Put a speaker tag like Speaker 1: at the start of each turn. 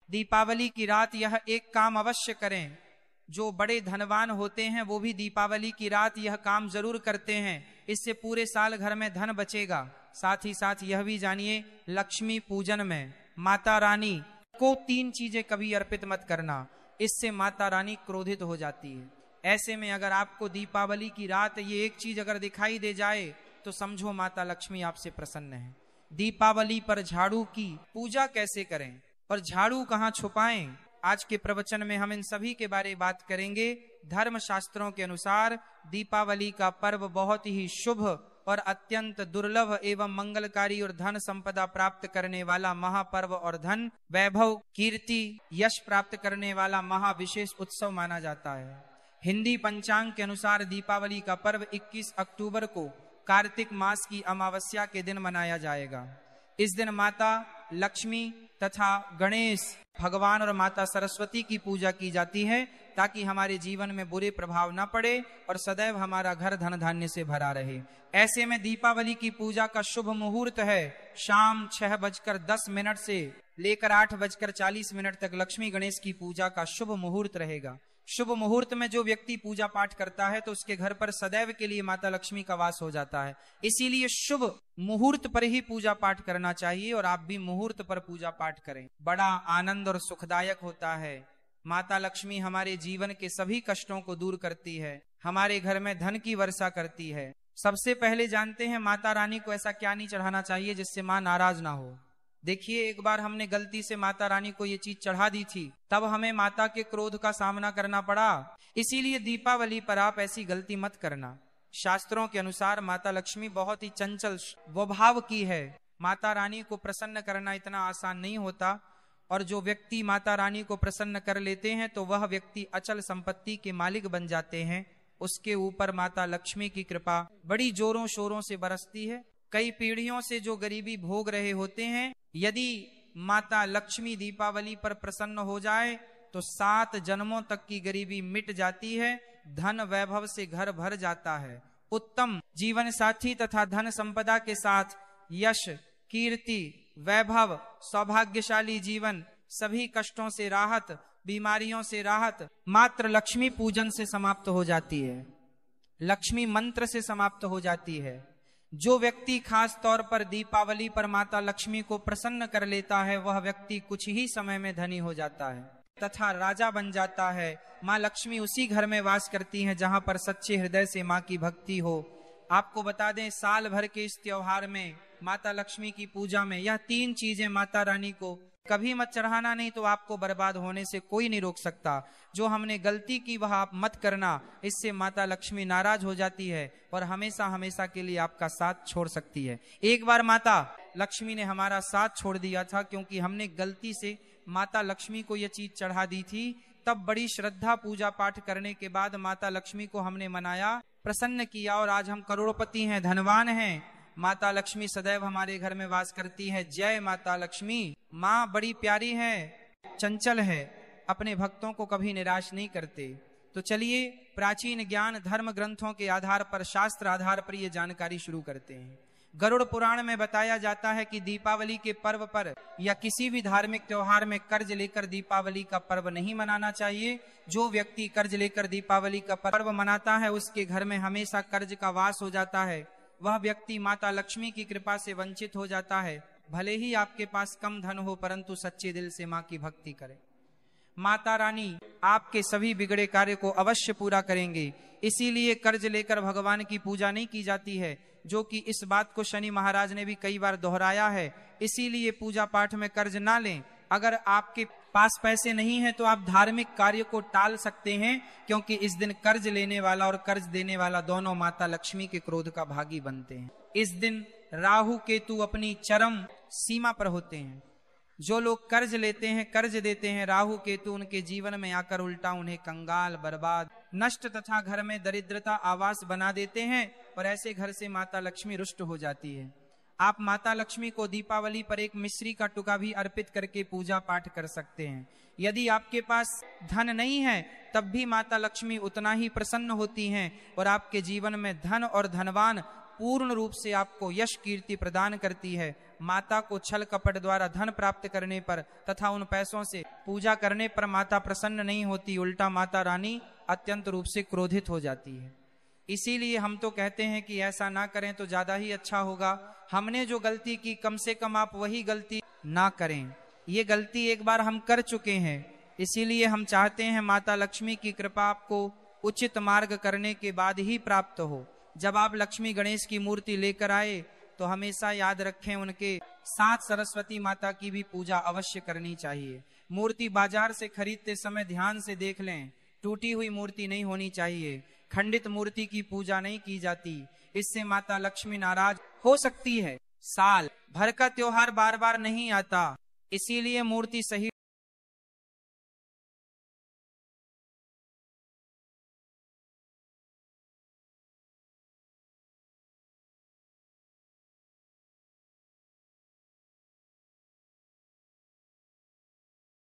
Speaker 1: दीपावली की रात यह एक काम अवश्य करें। जो बड़े धनवान होते हैं वो भी दीपावली की रात यह काम जरूर करते हैं, इससे पूरे साल घर में धन बचेगा। साथ ही साथ यह भी जानिए, लक्ष्मी पूजन में माता रानी को 3 चीजें कभी अर्पित मत करना, इससे माता रानी क्रोधित हो जाती है। ऐसे में अगर आपको दीपावली की रात ये एक चीज अगर दिखाई दे जाए तो समझो माता लक्ष्मी आपसे प्रसन्न है। दीपावली पर झाड़ू की पूजा कैसे करें और झाड़ू कहाँ छुपाएं, आज के प्रवचन में हम इन सभी के बारे में बात करेंगे। धर्म शास्त्रों के अनुसार दीपावली का पर्व बहुत ही शुभ और अत्यंत दुर्लभ एवं मंगलकारी और धन संपदा प्राप्त करने वाला महापर्व और धन वैभव कीर्ति यश प्राप्त करने वाला महाविशेष उत्सव माना जाता है। हिंदी पंचांग के अनुसार दीपावली का पर्व 21 अक्टूबर को कार्तिक मास की अमावस्या के दिन मनाया जाएगा। इस दिन माता लक्ष्मी तथा गणेश भगवान और माता सरस्वती की पूजा की जाती है, ताकि हमारे जीवन में बुरे प्रभाव न पड़े और सदैव हमारा घर धन धान्य से भरा रहे। ऐसे में दीपावली की पूजा का शुभ मुहूर्त है शाम 6:10 से लेकर 8:40 तक लक्ष्मी गणेश की पूजा का शुभ मुहूर्त रहेगा। शुभ मुहूर्त में जो व्यक्ति पूजा पाठ करता है तो उसके घर पर सदैव के लिए माता लक्ष्मी का वास हो जाता है। इसीलिए शुभ मुहूर्त पर ही पूजा पाठ करना चाहिए और आप भी मुहूर्त पर पूजा पाठ करें। बड़ा आनंद और सुखदायक होता है। माता लक्ष्मी हमारे जीवन के सभी कष्टों को दूर करती है, हमारे घर में धन की वर्षा करती है। सबसे पहले जानते हैं माता रानी को ऐसा क्या नहीं चढ़ाना चाहिए जिससे माँ नाराज ना हो। देखिए, एक बार हमने गलती से माता रानी को ये चीज चढ़ा दी थी, तब हमें माता के क्रोध का सामना करना पड़ा। इसीलिए दीपावली पर आप ऐसी गलती मत करना। शास्त्रों के अनुसार माता लक्ष्मी बहुत ही चंचल स्वभाव की है। माता रानी को प्रसन्न करना इतना आसान नहीं होता, और जो व्यक्ति माता रानी को प्रसन्न कर लेते हैं तो वह व्यक्ति अचल संपत्ति के मालिक बन जाते हैं। उसके ऊपर माता लक्ष्मी की कृपा बड़ी जोरों शोरों से बरसती है। कई पीढ़ियों से जो गरीबी भोग रहे होते हैं, यदि माता लक्ष्मी दीपावली पर प्रसन्न हो जाए तो 7 जन्मों तक की गरीबी मिट जाती है, धन वैभव से घर भर जाता है। उत्तम जीवन साथी तथा धन संपदा के साथ यश कीर्ति वैभव सौभाग्यशाली जीवन, सभी कष्टों से राहत, बीमारियों से राहत मात्र लक्ष्मी पूजन से समाप्त हो जाती है, लक्ष्मी मंत्र से समाप्त हो जाती है। जो व्यक्ति खास तौर पर दीपावली पर माता लक्ष्मी को प्रसन्न कर लेता है वह व्यक्ति कुछ ही समय में धनी हो जाता है तथा राजा बन जाता है। माँ लक्ष्मी उसी घर में वास करती हैं जहां पर सच्चे हृदय से माँ की भक्ति हो। आपको बता दें, साल भर के इस त्योहार में माता लक्ष्मी की पूजा में यह 3 चीजें माता रानी को कभी मत चढ़ाना, नहीं तो आपको बर्बाद होने से कोई नहीं रोक सकता। जो हमने गलती की वह आप मत करना, इससे माता लक्ष्मी नाराज हो जाती है और हमेशा हमेशा के लिए आपका साथ छोड़ सकती है। एक बार माता लक्ष्मी ने हमारा साथ छोड़ दिया था, क्योंकि हमने गलती से माता लक्ष्मी को यह चीज चढ़ा दी थी। तब बड़ी श्रद्धा पूजा पाठ करने के बाद माता लक्ष्मी को हमने मनाया, प्रसन्न किया और आज हम करोड़पति हैं, धनवान हैं। माता लक्ष्मी सदैव हमारे घर में वास करती है। जय माता लक्ष्मी। माँ बड़ी प्यारी है, चंचल है, अपने भक्तों को कभी निराश नहीं करते। तो चलिए प्राचीन ज्ञान धर्म ग्रंथों के आधार पर, शास्त्र आधार पर ये जानकारी शुरू करते हैं। गरुड़ पुराण में बताया जाता है कि दीपावली के पर्व पर या किसी भी धार्मिक त्योहार में कर्ज लेकर दीपावली का पर्व नहीं मनाना चाहिए। जो व्यक्ति कर्ज लेकर दीपावली का पर्व मनाता है उसके घर में हमेशा कर्ज का वास हो जाता है। वह व्यक्ति माता लक्ष्मी की कृपा से वंचित हो जाता है। भले ही आपके पास कम धन हो, परंतु सच्चे दिल से माँ की भक्ति करें। माता रानी आपके सभी बिगड़े कार्य को अवश्य पूरा करेंगे। इसीलिए कर्ज लेकर भगवान की पूजा नहीं की जाती है, जो कि इस बात को शनि महाराज ने भी कई बार दोहराया है। इसीलिए पूजा पाठ में कर्ज ना लें। अगर आपके पास पैसे नहीं है तो आप धार्मिक कार्य को टाल सकते हैं, क्योंकि इस दिन कर्ज लेने वाला और कर्ज देने वाला दोनों माता लक्ष्मी के क्रोध का भागी बनते हैं। इस दिन राहु केतु अपनी चरम सीमा पर होते हैं। जो लोग कर्ज लेते हैं, कर्ज देते हैं, राहु केतु उनके जीवन में आकर उल्टा उन्हें कंगाल, बर्बाद, नष्ट तथा घर में दरिद्रता आवास बना देते हैं और ऐसे घर से माता लक्ष्मी रुष्ट हो जाती है। आप माता लक्ष्मी को दीपावली पर एक मिश्री का टुका भी अर्पित करके पूजा पाठ कर सकते हैं। यदि आपके पास धन नहीं है तब भी माता लक्ष्मी उतना ही प्रसन्न होती हैं और आपके जीवन में धन और धनवान पूर्ण रूप से आपको यश कीर्ति प्रदान करती है। माता को छल कपट द्वारा धन प्राप्त करने पर तथा उन पैसों से पूजा करने पर माता प्रसन्न नहीं होती, उल्टा माता रानी अत्यंत रूप से क्रोधित हो जाती है। इसीलिए हम तो कहते हैं कि ऐसा ना करें तो ज्यादा ही अच्छा होगा। हमने जो गलती की कम से कम आप वही गलती ना करें। ये गलती एक बार हम कर चुके हैं, इसीलिए हम चाहते हैं माता लक्ष्मी की कृपा आपको उचित मार्ग करने के बाद ही प्राप्त हो। जब आप लक्ष्मी गणेश की मूर्ति लेकर आए तो हमेशा याद रखें उनके साथ सरस्वती माता की भी पूजा अवश्य करनी चाहिए। मूर्ति बाजार से खरीदते समय ध्यान से देख लें, टूटी हुई मूर्ति नहीं होनी चाहिए। खंडित मूर्ति की पूजा नहीं की जाती, इससे माता लक्ष्मी नाराज हो सकती है। साल भर का त्योहार बार बार नहीं आता, इसीलिए मूर्ति सही